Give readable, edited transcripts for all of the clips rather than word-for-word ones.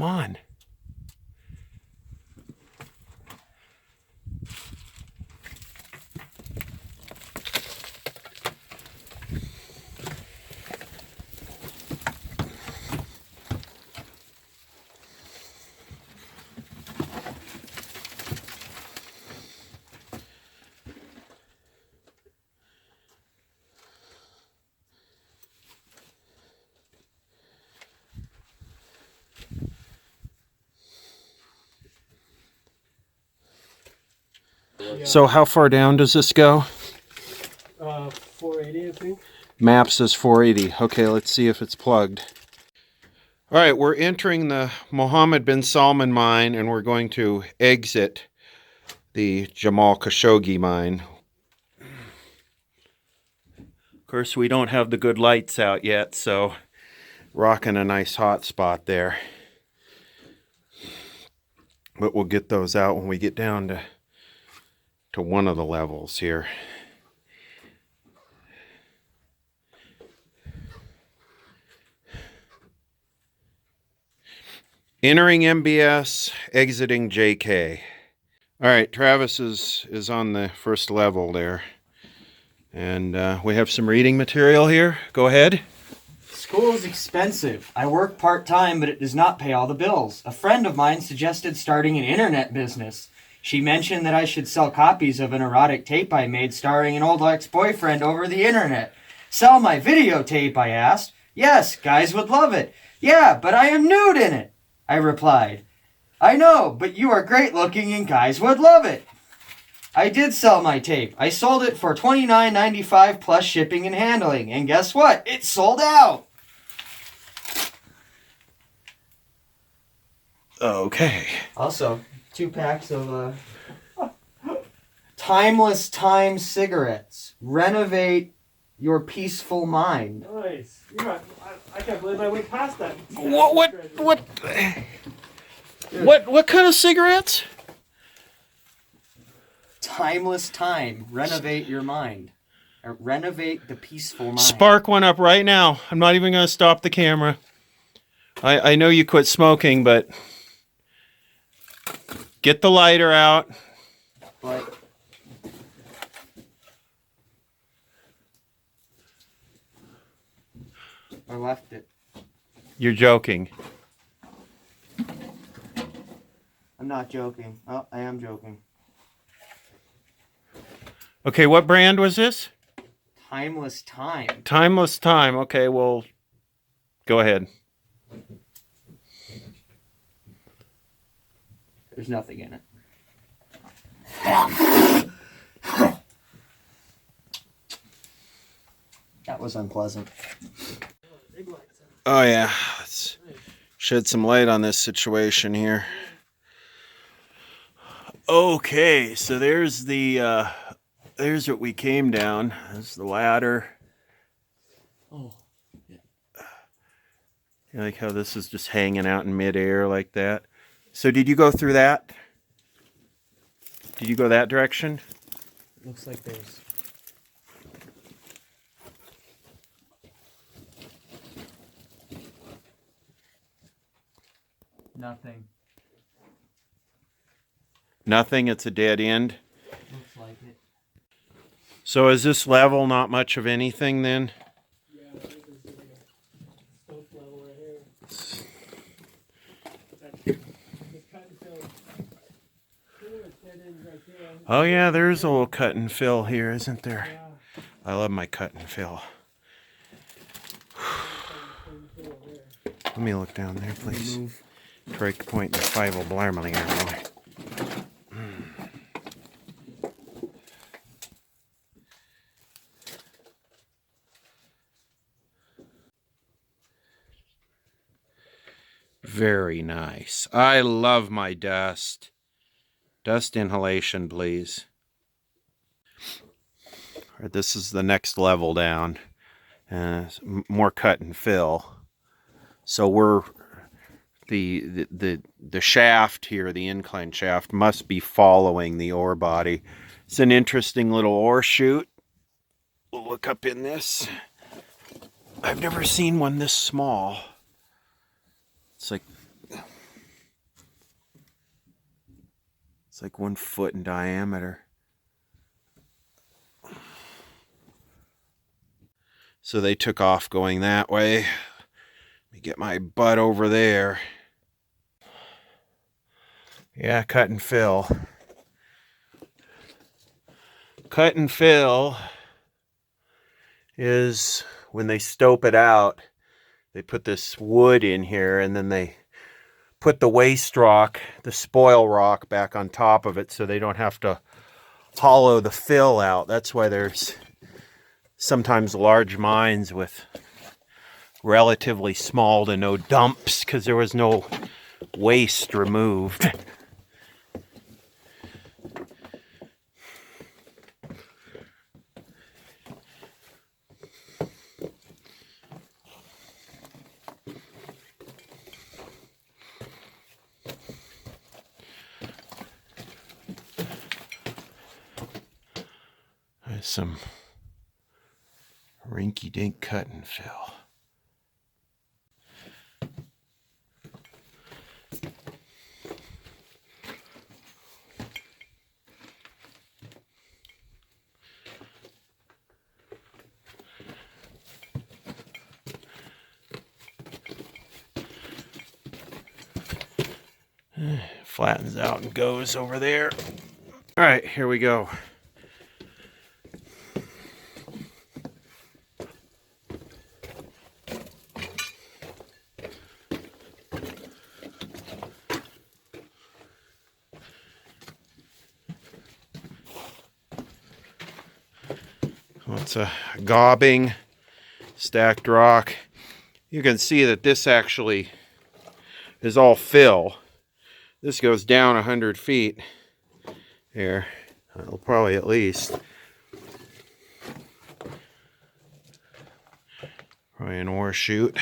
on. Yeah. So how far down does this go? 480, I think. Map says 480. Okay, let's see if it's plugged. All right, we're entering the Mohammed bin Salman mine, and we're going to exit the Jamal Khashoggi mine. Of course, we don't have the good lights out yet, so rocking a nice hot spot there. But we'll get those out when we get down to one of the levels here. Entering MBS, exiting JK. All right, Travis is on the first level there. And we have some reading material here. Go ahead. School is expensive. I work part-time, but it does not pay all the bills. A friend of mine suggested starting an internet business. She mentioned that I should sell copies of an erotic tape I made starring an old ex-boyfriend over the internet. Sell my videotape, I asked. Yes, guys would love it. Yeah, but I am nude in it, I replied. I know, but you are great looking and guys would love it. I did sell my tape. I sold it for $29.95 plus shipping and handling. And guess what? It sold out. Okay. Also, 2 packs of Timeless Time cigarettes. Renovate your peaceful mind. Nice. Yeah, I can't believe I went past that. What kind of cigarettes? Timeless Time. Renovate your mind. Renovate the peaceful mind. Spark one up right now. I'm not even going to stop the camera. I know you quit smoking, but get the lighter out. But I left it. You're joking. I'm not joking. Oh, I am joking. Okay, what brand was this? Timeless Time. Timeless Time. Okay, well, go ahead. There's nothing in it. That was unpleasant. Oh yeah, let's shed some light on this situation here. Okay, so there's there's what we came down. There's the ladder. Oh, yeah. You like how this is just hanging out in midair like that? So did you go through that? Did you go that direction? Looks like there's... Nothing. Nothing, it's a dead end. Looks like it. So is this level not much of anything then? Yeah, this is the stoke level right here. This cut and fill. It's dead ends right there. Oh yeah, there's a little cut and fill here, isn't there? Yeah. I love my cut and fill. Let me look down there, please. Strike point in 5 blarmely arrow. Very nice. I love my dust. Dust inhalation, please. All right, this is the next level down. More cut and fill. So we're the shaft here, the incline shaft, must be following the ore body. It's an interesting little ore chute. We'll look up in this. I've never seen one this small. It's like It's like 1 foot in diameter. So they took off going that way. Let me get my butt over there. Yeah, cut and fill. Cut and fill is when they stope it out, they put this wood in here and then they put the waste rock, the spoil rock, back on top of it so they don't have to hollow the fill out. That's why there's sometimes large mines with relatively small to no dumps, because there was no waste removed. There's some rinky-dink cut and fill. Flattens out and goes over there. All right, here we go. It's a gobbing stacked rock. You can see that this actually is all fill. This goes down 100 feet here. It'll probably at least. Probably an ore chute.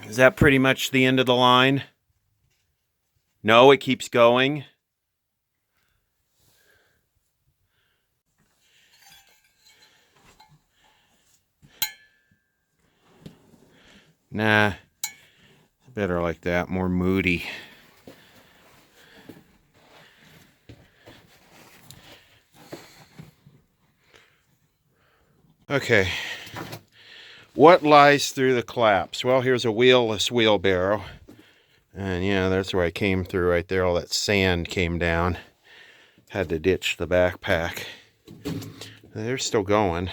Is that pretty much the end of the line? No, it keeps going. Nah, better like that, more moody. Okay. What lies through the collapse? Well, here's a wheelless wheelbarrow. And yeah, that's where I came through right there. All that sand came down. Had to ditch the backpack. They're still going.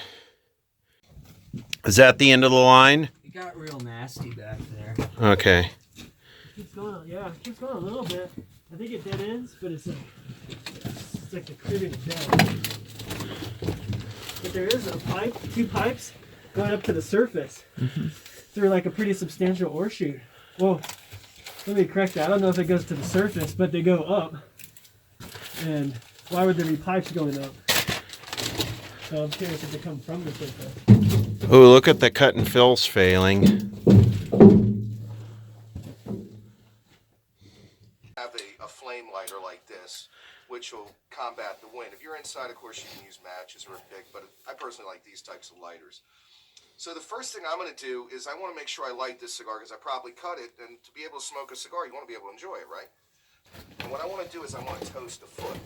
Is that the end of the line? It got real nasty back there. Okay. Keeps going, yeah, it keeps going a little bit. I think it dead ends, but it's like the cribbing of death. But there is a pipe, 2 pipes, going up to the surface through like a pretty substantial ore chute. Whoa, let me correct that. I don't know if it goes to the surface, but they go up. And why would there be pipes going up? So I'm curious if they come from the surface. Oh, look at the cut and fills failing. Have a flame lighter like this, which will combat the wind. If you're inside, of course, you can use matches or a pick, but I personally like these types of lighters. So the first thing I'm going to do is I want to make sure I light this cigar because I probably cut it, and to be able to smoke a cigar, you want to be able to enjoy it, right? And what I want to do is I want to toast a foot.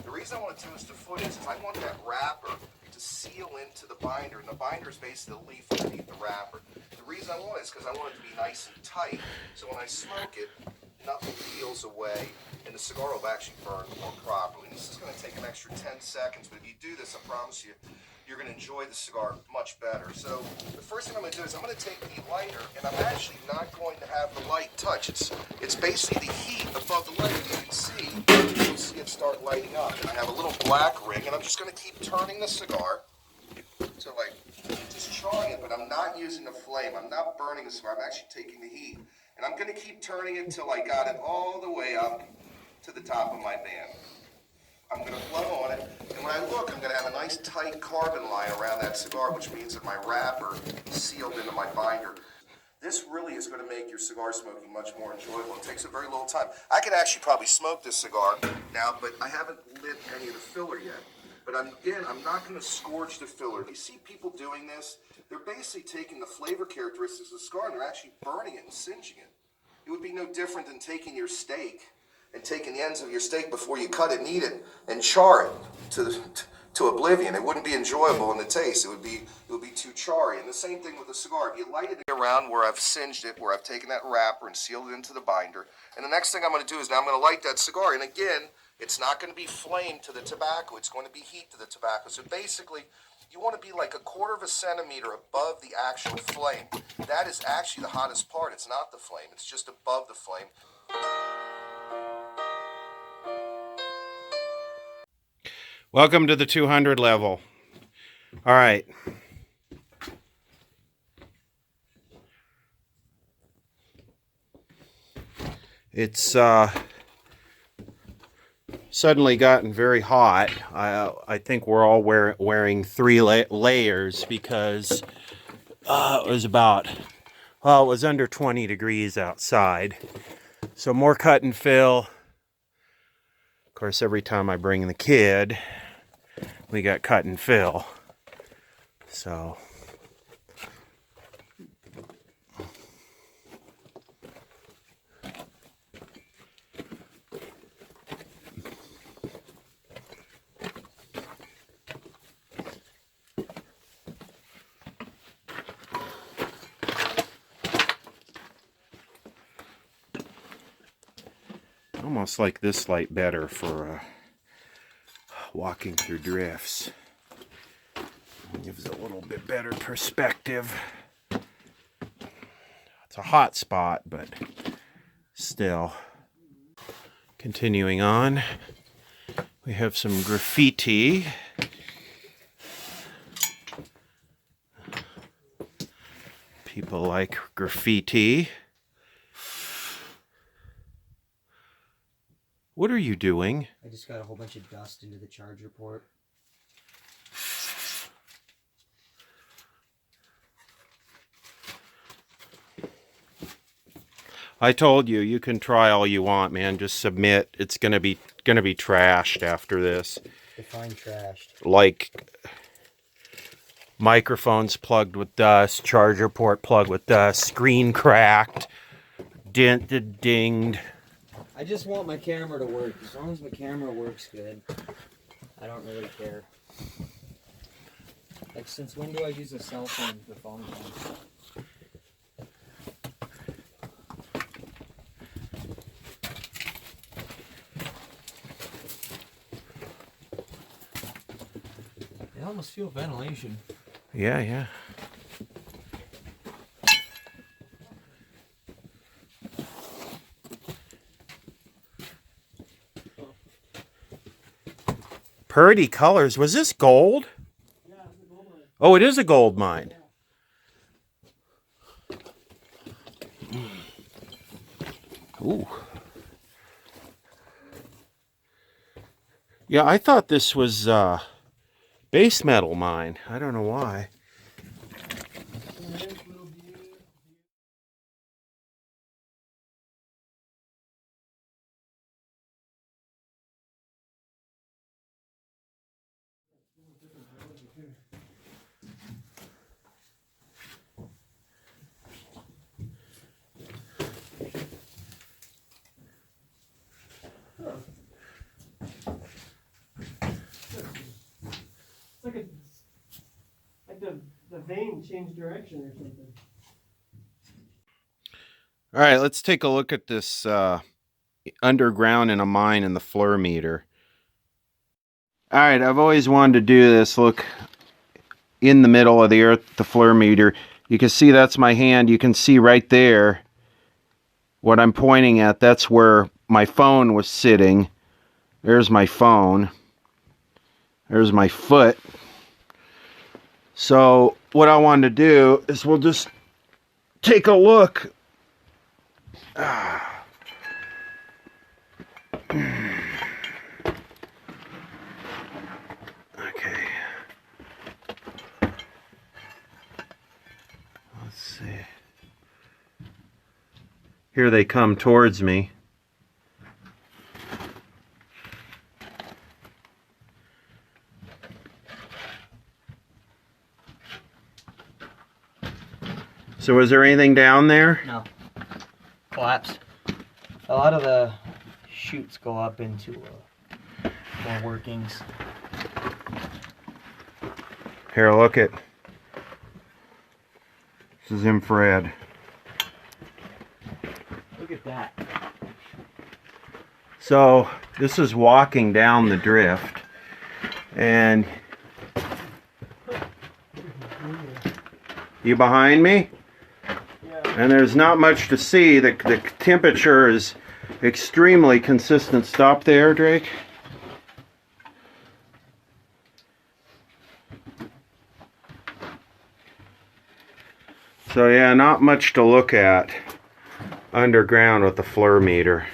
The reason I want to toast a foot is I want that wrapper to seal into the binder, and the binder is basically the leaf underneath the wrapper. The reason I want it is because I want it to be nice and tight, so when I smoke it, nothing peels away, and the cigar will actually burn more properly. This is going to take an extra 10 seconds, but if you do this, I promise you, you're going to enjoy the cigar much better. So the first thing I'm going to do is I'm going to take the lighter, and I'm actually not going to have the light touch. It's basically the heat above the lighter. You can see, you'll see it start lighting up. And I have a little black ring, and I'm just going to keep turning the cigar to like just charring it, but I'm not using the flame. I'm not burning the cigar. I'm actually taking the heat. And I'm going to keep turning it until I got it all the way up to the top of my band. I'm going to blow on it, and when I look, I'm going to have a nice tight carbon line around that cigar, which means that my wrapper is sealed into my binder. This really is going to make your cigar smoking much more enjoyable. It takes a very little time. I could actually probably smoke this cigar now, but I haven't lit any of the filler yet. But I'm not going to scorch the filler. If you see people doing this, they're basically taking the flavor characteristics of the cigar and they're actually burning it and singeing it. It would be no different than taking your steak and taking the ends of your steak before you cut it and eat it and char it to oblivion. It wouldn't be enjoyable in the taste. It would be too charry. And the same thing with the cigar. If you light it around where I've singed it, where I've taken that wrapper and sealed it into the binder, and the next thing I'm going to do is now I'm going to light that cigar. And again, it's not going to be flame to the tobacco. It's going to be heat to the tobacco. So basically, you want to be like 1/4 of a centimeter above the actual flame. That is actually the hottest part. It's not the flame. It's just above the flame. Welcome to the 200 level. All right. It's suddenly gotten very hot. I think we're all wearing 3 layers because it was about, well, it was under 20 degrees outside. So more cut and fill. Of course, every time I bring the kid, we got cut and fill. So almost like this light better for walking through drifts. It gives a little bit better perspective. It's a hot spot, but still. Continuing on, we have some graffiti. People like graffiti. What are you doing? I just got a whole bunch of dust into the charger port. I told you, you can try all you want, man. Just submit. It's gonna be trashed after this. Define trashed. Like microphones plugged with dust, charger port plugged with dust, screen cracked, dented, dinged. I just want my camera to work. As long as my camera works good, I don't really care. Like, since when do I use a cell phone for phone calls? I almost feel ventilation. Yeah. Pretty colors. Was this gold? Yeah, it's a gold mine. Oh, it is a gold mine. Ooh. Yeah, I thought this was base metal mine. I don't know why. It's like the vein changed direction or something. All right, let's take a look at this underground in a mine in the fleur meter. All right, I've always wanted to do this. Look, in the middle of the earth, the fleur meter. You can see that's my hand. You can see right there what I'm pointing at. That's where my phone was sitting. There's my phone. There's my foot. So what I wanted to do is we'll just take a look. Here they come towards me. So is there anything down there? No. Collapsed. A lot of the chutes go up into more workings. Here, look at. This is infrared. Look at that. So this is walking down the drift, and you behind me? And there's not much to see. The temperature is extremely consistent. Stop there, Drake. So yeah, not much to look at underground with the FLIR meter.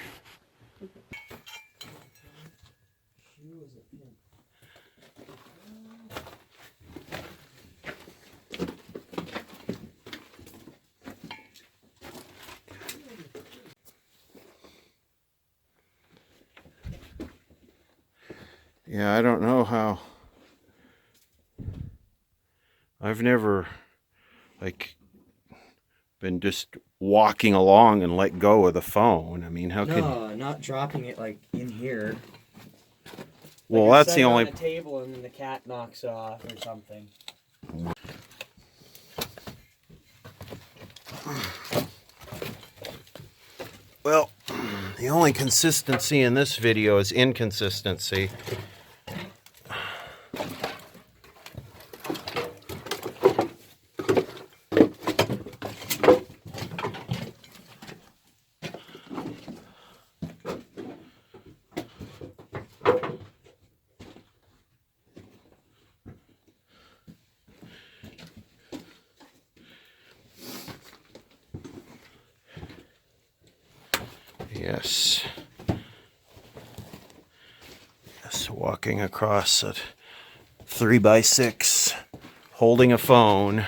Yeah, I don't know how. I've never, like, been just walking along and let go of the phone. I mean, how can? No, not dropping it like in here. Well, Like that's the on only. the table and then the cat knocks it off or something. Well, the only consistency in this video is inconsistency. Yes. Just walking across a 3x6, holding a phone.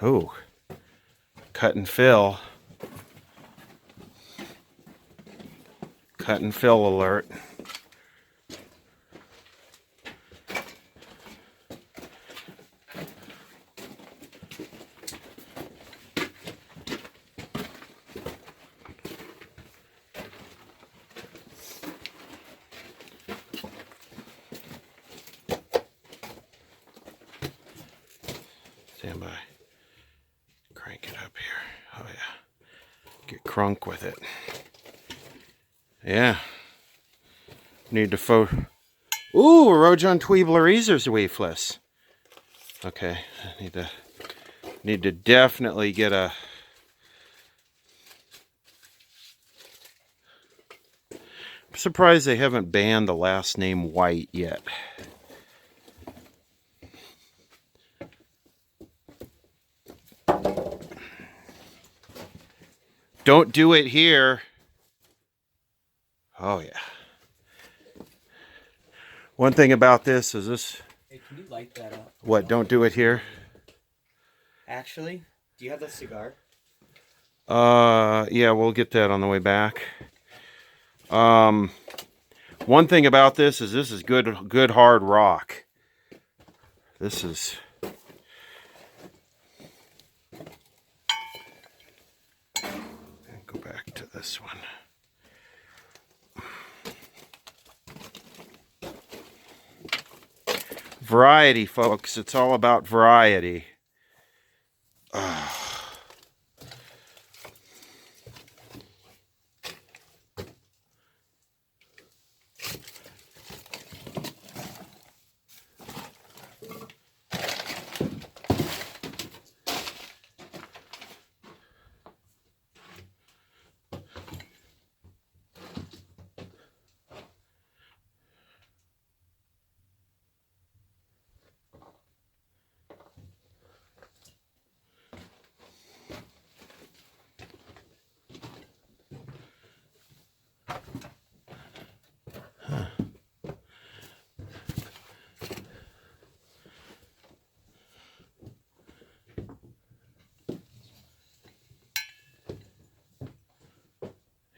Oh, cut and fill. Cut and fill alert. Stand by. Crank it up here. Oh yeah. Get crunk with it. Yeah. Need to Ooh, Rojan Tweebler weefless. Okay, I need to definitely get a. I'm surprised they haven't banned the last name White yet. Don't do it here. Oh yeah. One thing about this is this. Hey, can you light that up? What? Don't do it here. Actually, do you have the cigar? Yeah, we'll get that on the way back. One thing about this is good hard rock. This is. Go back to this one. Variety, folks. It's all about variety.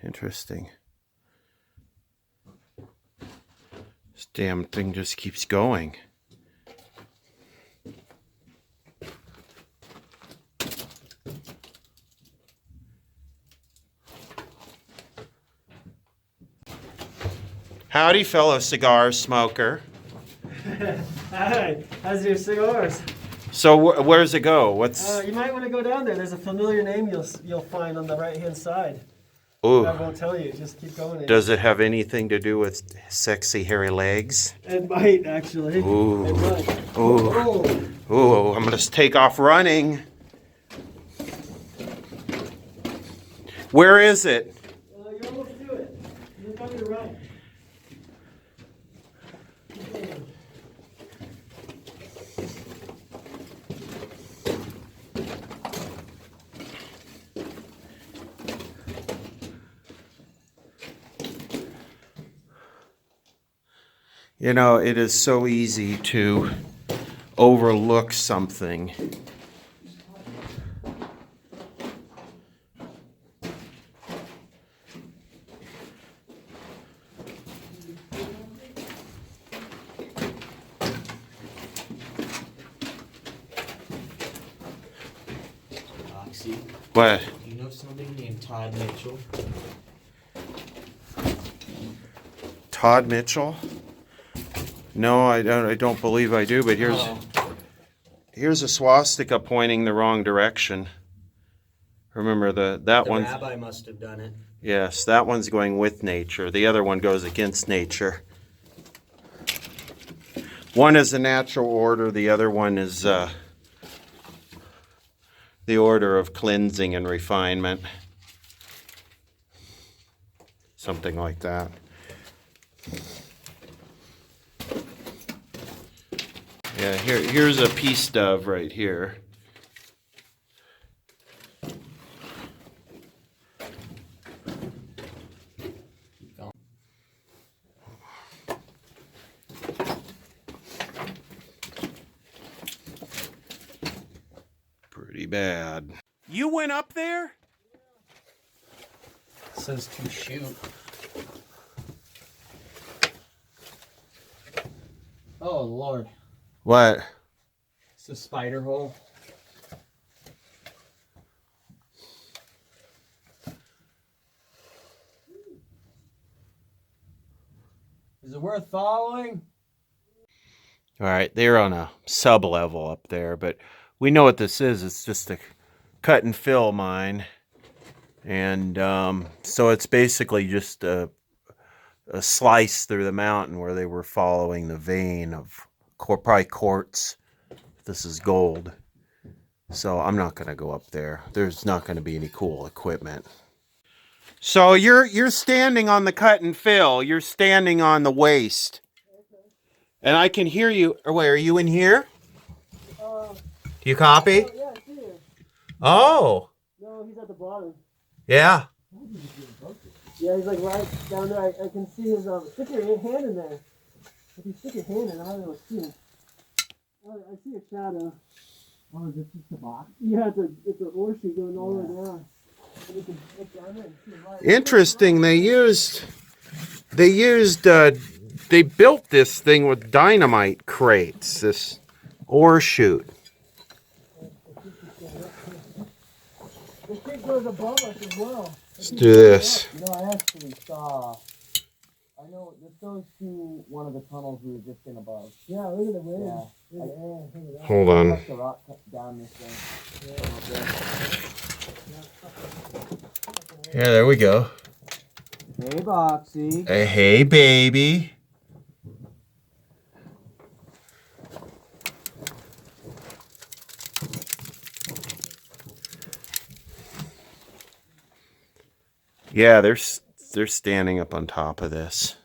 Interesting. This damn thing just keeps going. Howdy, fellow cigar smoker. Hi, how's your cigars? So where's it go? What's? You might want to go down there. There's a familiar name you'll find on the right-hand side. Ooh. I won't tell you. Just keep going. Does it have anything to do with sexy hairy legs? It might actually. Ooh. It might. Ooh. Ooh. I'm gonna take off running. Where is it? You're almost to it. Look on your right. You know, it is so easy to overlook something. Oxy, What? you know somebody named Todd Mitchell? Todd Mitchell? No, I don't believe I do, but here's a swastika pointing the wrong direction. Remember that one? The rabbi must have done it. Yes, that one's going with nature. The other one goes against nature. One is the natural order, the other one is the order of cleansing and refinement. Something like that. Yeah, here's a peace stub right here. Pretty bad. You went up there? It says to shoot. Oh Lord, What? it's a spider hole. Is it worth following? All right, they're on a sub-level up there, but we know what this is. It's just a cut and fill mine. And so it's basically just a slice through the mountain where they were following the vein of probably quartz. This is gold. So I'm not going to go up there. There's not going to be any cool equipment. So you're standing on the cut and fill. You're standing on the waste. And I can hear you. Or wait, are you in here? Do you copy? Oh, yeah, it's here. Oh. No, he's at the bottom. Yeah. Yeah, he's like right down there. I can see his stick your hand in there. If you stick your hand in, I don't know see him. Oh, I see a shadow. Oh, is this just a box? Yeah, it's an horseshoe going all the way down. And you can look down there and see it right. Interesting. They built this thing with dynamite crates. This ore chute. The kid goes above us as well. Let's do this. You know, I actually saw. I know this goes to one of the tunnels we were just in above. Yeah, look at the wind. Yeah. Look at that. Hold on. Like the rock cut down this way. Yeah, there we go. Hey, Boxy. Hey, baby. Yeah, they're standing up on top of this.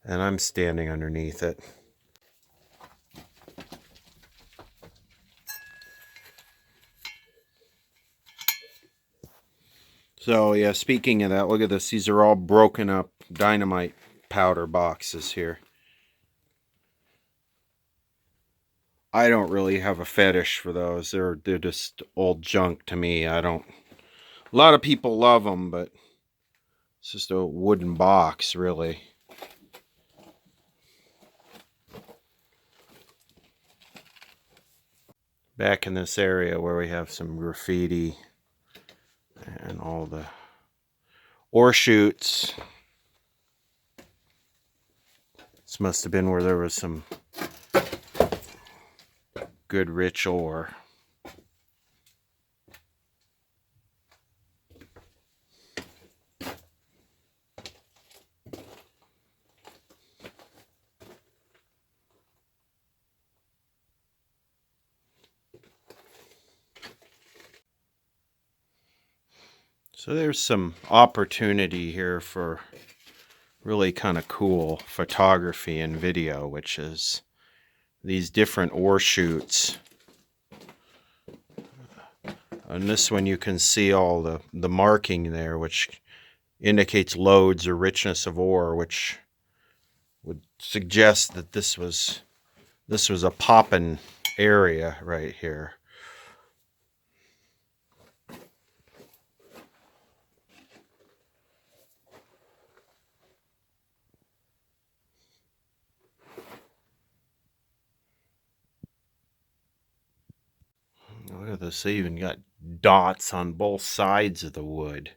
And I'm standing underneath it. So, yeah, speaking of that, look at this. These are all broken up dynamite powder boxes here. I don't really have a fetish for those. They're just old junk to me. I don't... A lot of people love them, but It's just a wooden box, really. Back in this area where we have some graffiti and all the ore chutes. This must have been where there was some good rich ore. So there's some opportunity here for really kind of cool photography and video, which is these different ore chutes. On this one you can see all the marking there, which indicates loads or richness of ore, which would suggest that this was a poppin' area right here. Look at this, they even got dots on both sides of the wood.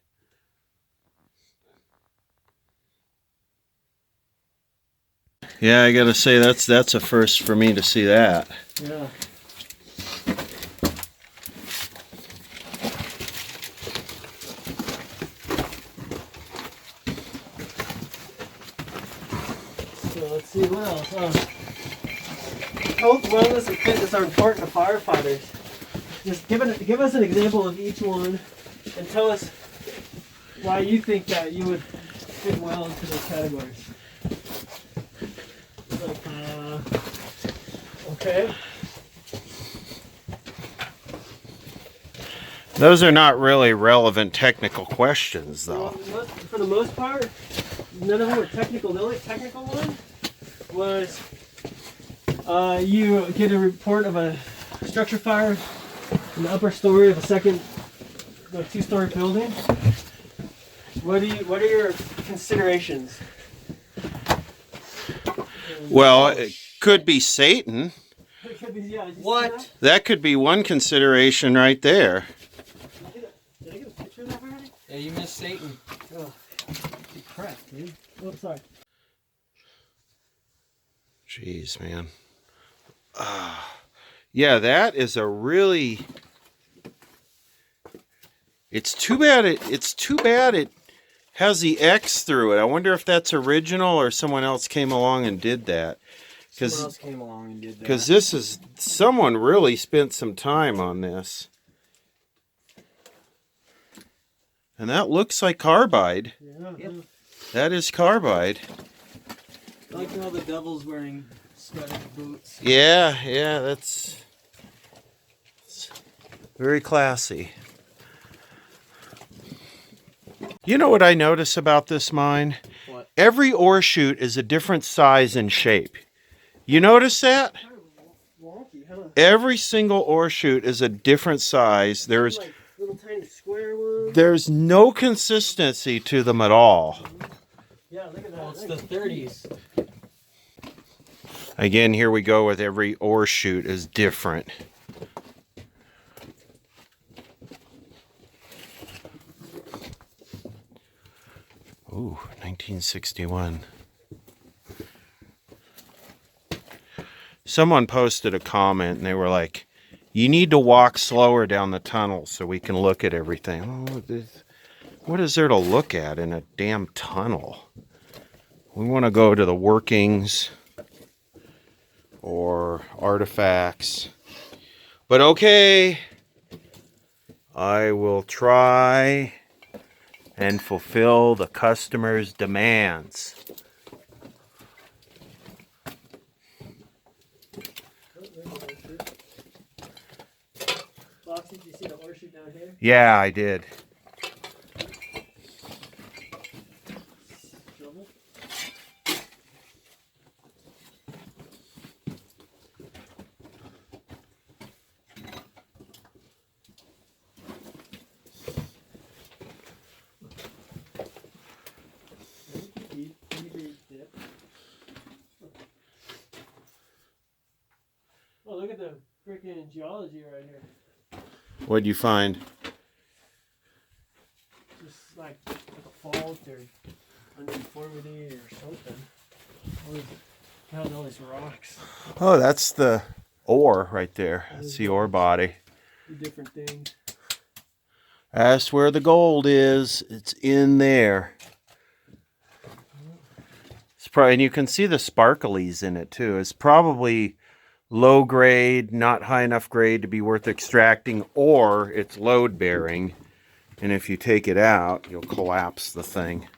Yeah, I gotta say that's a first for me to see that. Yeah. So let's see what else. Health, wellness, and fitness are important to firefighters. Just give us an example of each one, and tell us why you think that you would fit well into those categories. Like, okay. Those are not really relevant technical questions, though. Well, for the most part, none of them were technical. The only technical one was you get a report of a structure fire in the upper story of a two-story building. What are your considerations? Well, it could be Satan. It could be, yeah, did you see What? That could be one consideration right there. Did I get a picture of that already? Yeah, you missed Satan. Oh, crap, dude. Oh, sorry. Jeez, man. Yeah, that is a really. It's too bad it has the X through it. I wonder if that's original or someone else came along and did that. Someone else came along and did that. Because this is, someone really spent some time on this. And that looks like carbide. Yeah. Yep. That is carbide. I like how the devil's wearing sweater boots. Yeah, that's very classy. You know what I notice about this mine? What? Every ore chute is a different size and shape. You notice that? Kind of wonky, huh? Every single ore chute is a different size. There's Like little tiny square ones. There's no consistency to them at all. Yeah, look at that. Well, it's the 30s. Again, here we go with every ore chute is different. Ooh, 1961. Someone posted a comment and they were like, you need to walk slower down the tunnel so we can look at everything. Oh, what is there to look at in a damn tunnel? We want to go to the workings or artifacts. But okay, I will try and fulfill the customer's demands. Foxy, did you see the horseshoe down here? Yeah, I did. Shovel? at the freaking geology right here. What'd you find? Just like a fault or uniformity or something. Found all these rocks. Oh, that's the ore right there. That's the ore body. Different things. That's where the gold is. It's in there. It's probably, and you can see the sparklies in it too. It's probably low grade, not high enough grade to be worth extracting, or it's load bearing. And if you take it out, you'll collapse the thing.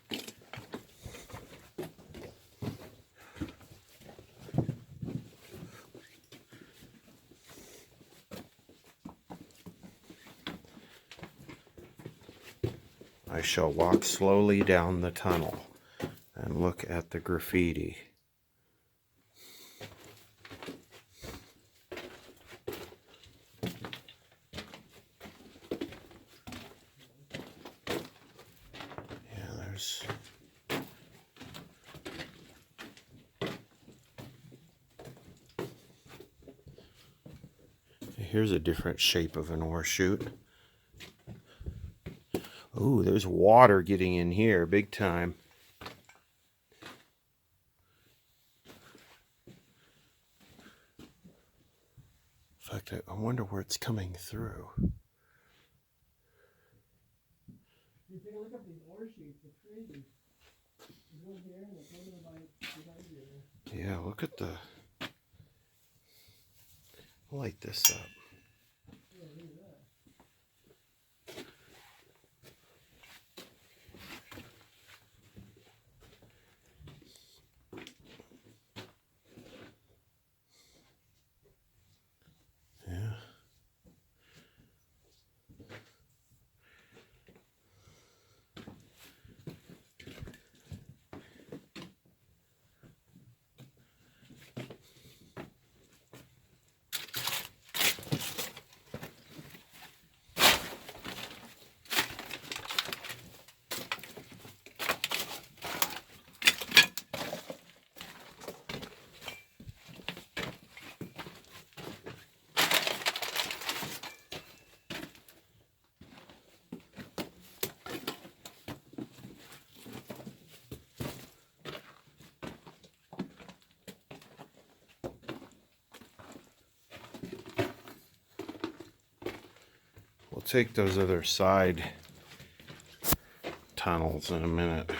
I shall walk slowly down the tunnel and look at the graffiti. Yeah, there's... Here's a different shape of an ore chute. Ooh, there's water getting in here, big time. In fact, I wonder where it's coming through. You take a look at these ore sheets, they're crazy. They go here and they go behind you. Yeah, look at the... Light this up. Yeah, look at that. Yeah. We'll take those other side tunnels in a minute.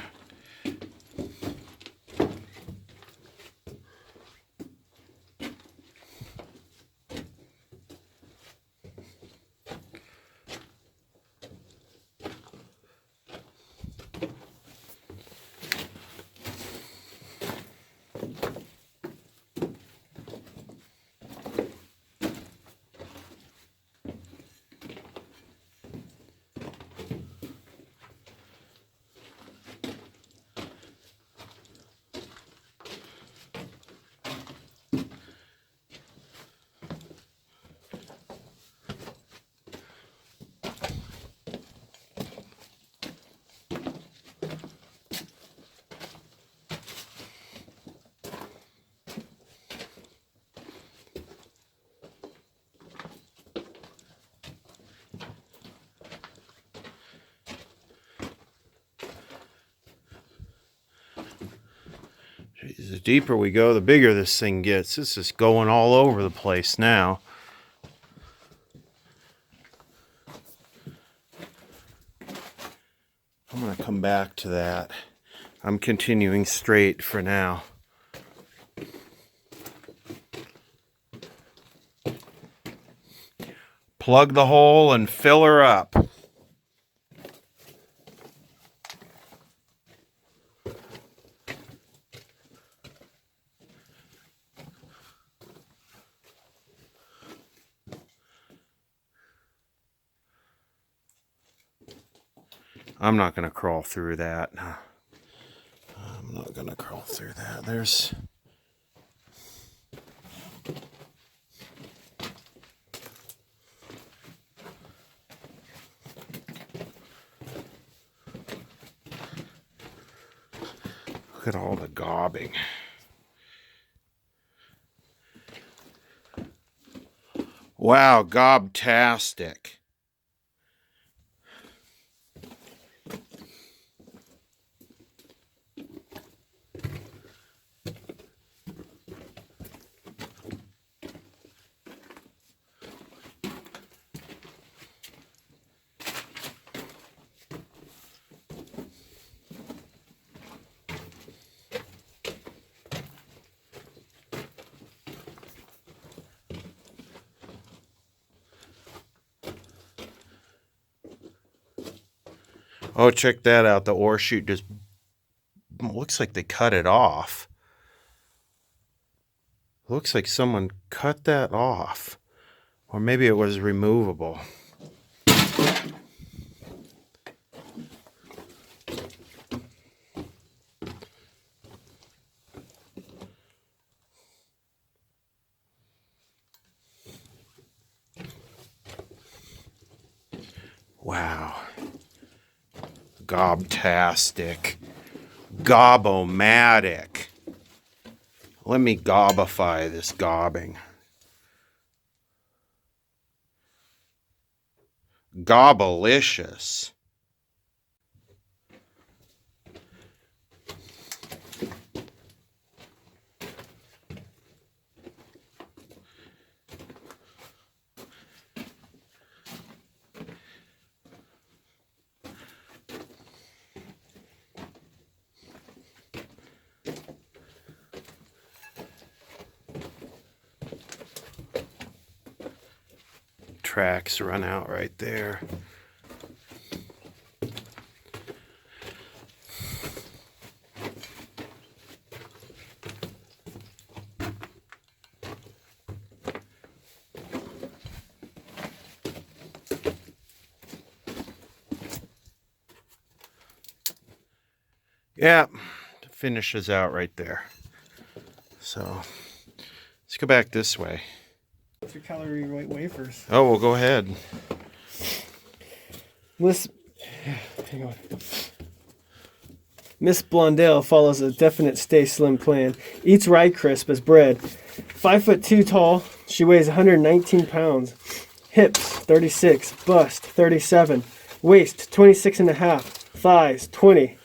Jeez, the deeper we go, the bigger this thing gets. This is going all over the place now. I'm going to come back to that. I'm continuing straight for now. Plug the hole and fill her up. I'm not going to crawl through that. I'm not going to crawl through that. There's... Look at all the gobbing. Wow, gobtastic. Oh, check that out. The ore chute just looks like they cut it off. Looks like someone cut that off. Or maybe it was removable. Wow. Gobtastic. Gobomatic. Let me gobify this gobbing. Gobalicious. Tracks run out right there. Yeah, finishes out right there. So let's go back this way. 3-calorie white wafers. Oh, well, go ahead. Hang on. Miss Blondell follows a definite stay slim plan. Eats rye crisp as bread. 5'2" tall. She weighs 119 pounds. Hips 36. Bust 37. Waist 26 and a half. Thighs 20.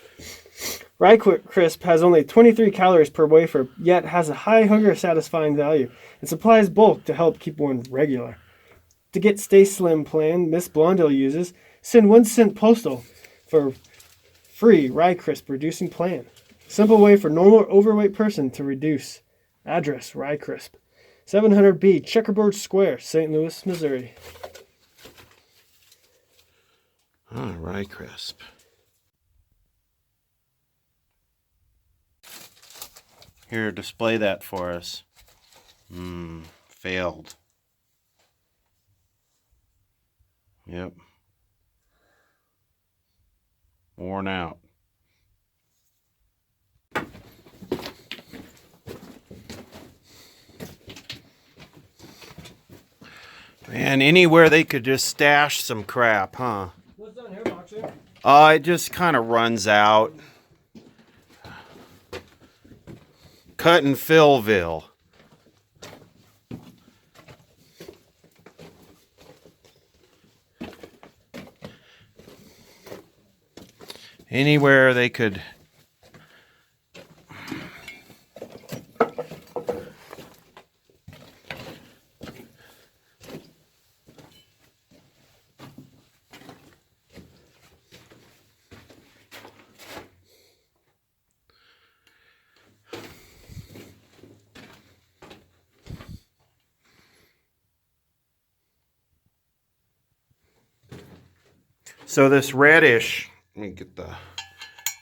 Rye crisp has only 23 calories per wafer, yet has a high hunger satisfying value and supplies bulk to help keep one regular. To get Stay Slim plan Miss Blondell uses, send 1 cent postal for free rye crisp reducing plan. Simple way for normal overweight person to reduce. Address Rye Crisp, 700B Checkerboard Square, St. Louis, Missouri. Oh, rye crisp. Here, display that for us. Failed. Yep. Worn out. Man, anywhere they could just stash some crap, huh? What's down here, Boxer? It just kind of runs out. Cut and Fillville. Anywhere they could. So this reddish, let me get the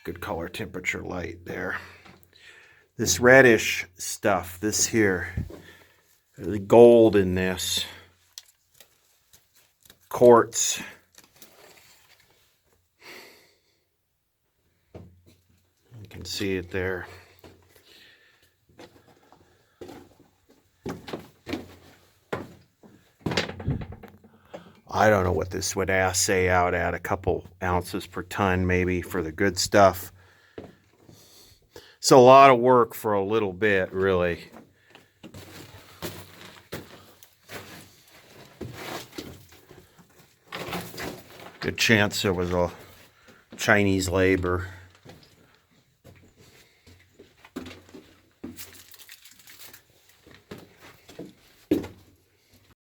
good color temperature light there. This reddish stuff, this here, the gold in this, quartz. You can see it there. I don't know what this would assay out at, a couple ounces per ton maybe for the good stuff. It's a lot of work for a little bit, really. Good chance there was a Chinese labor.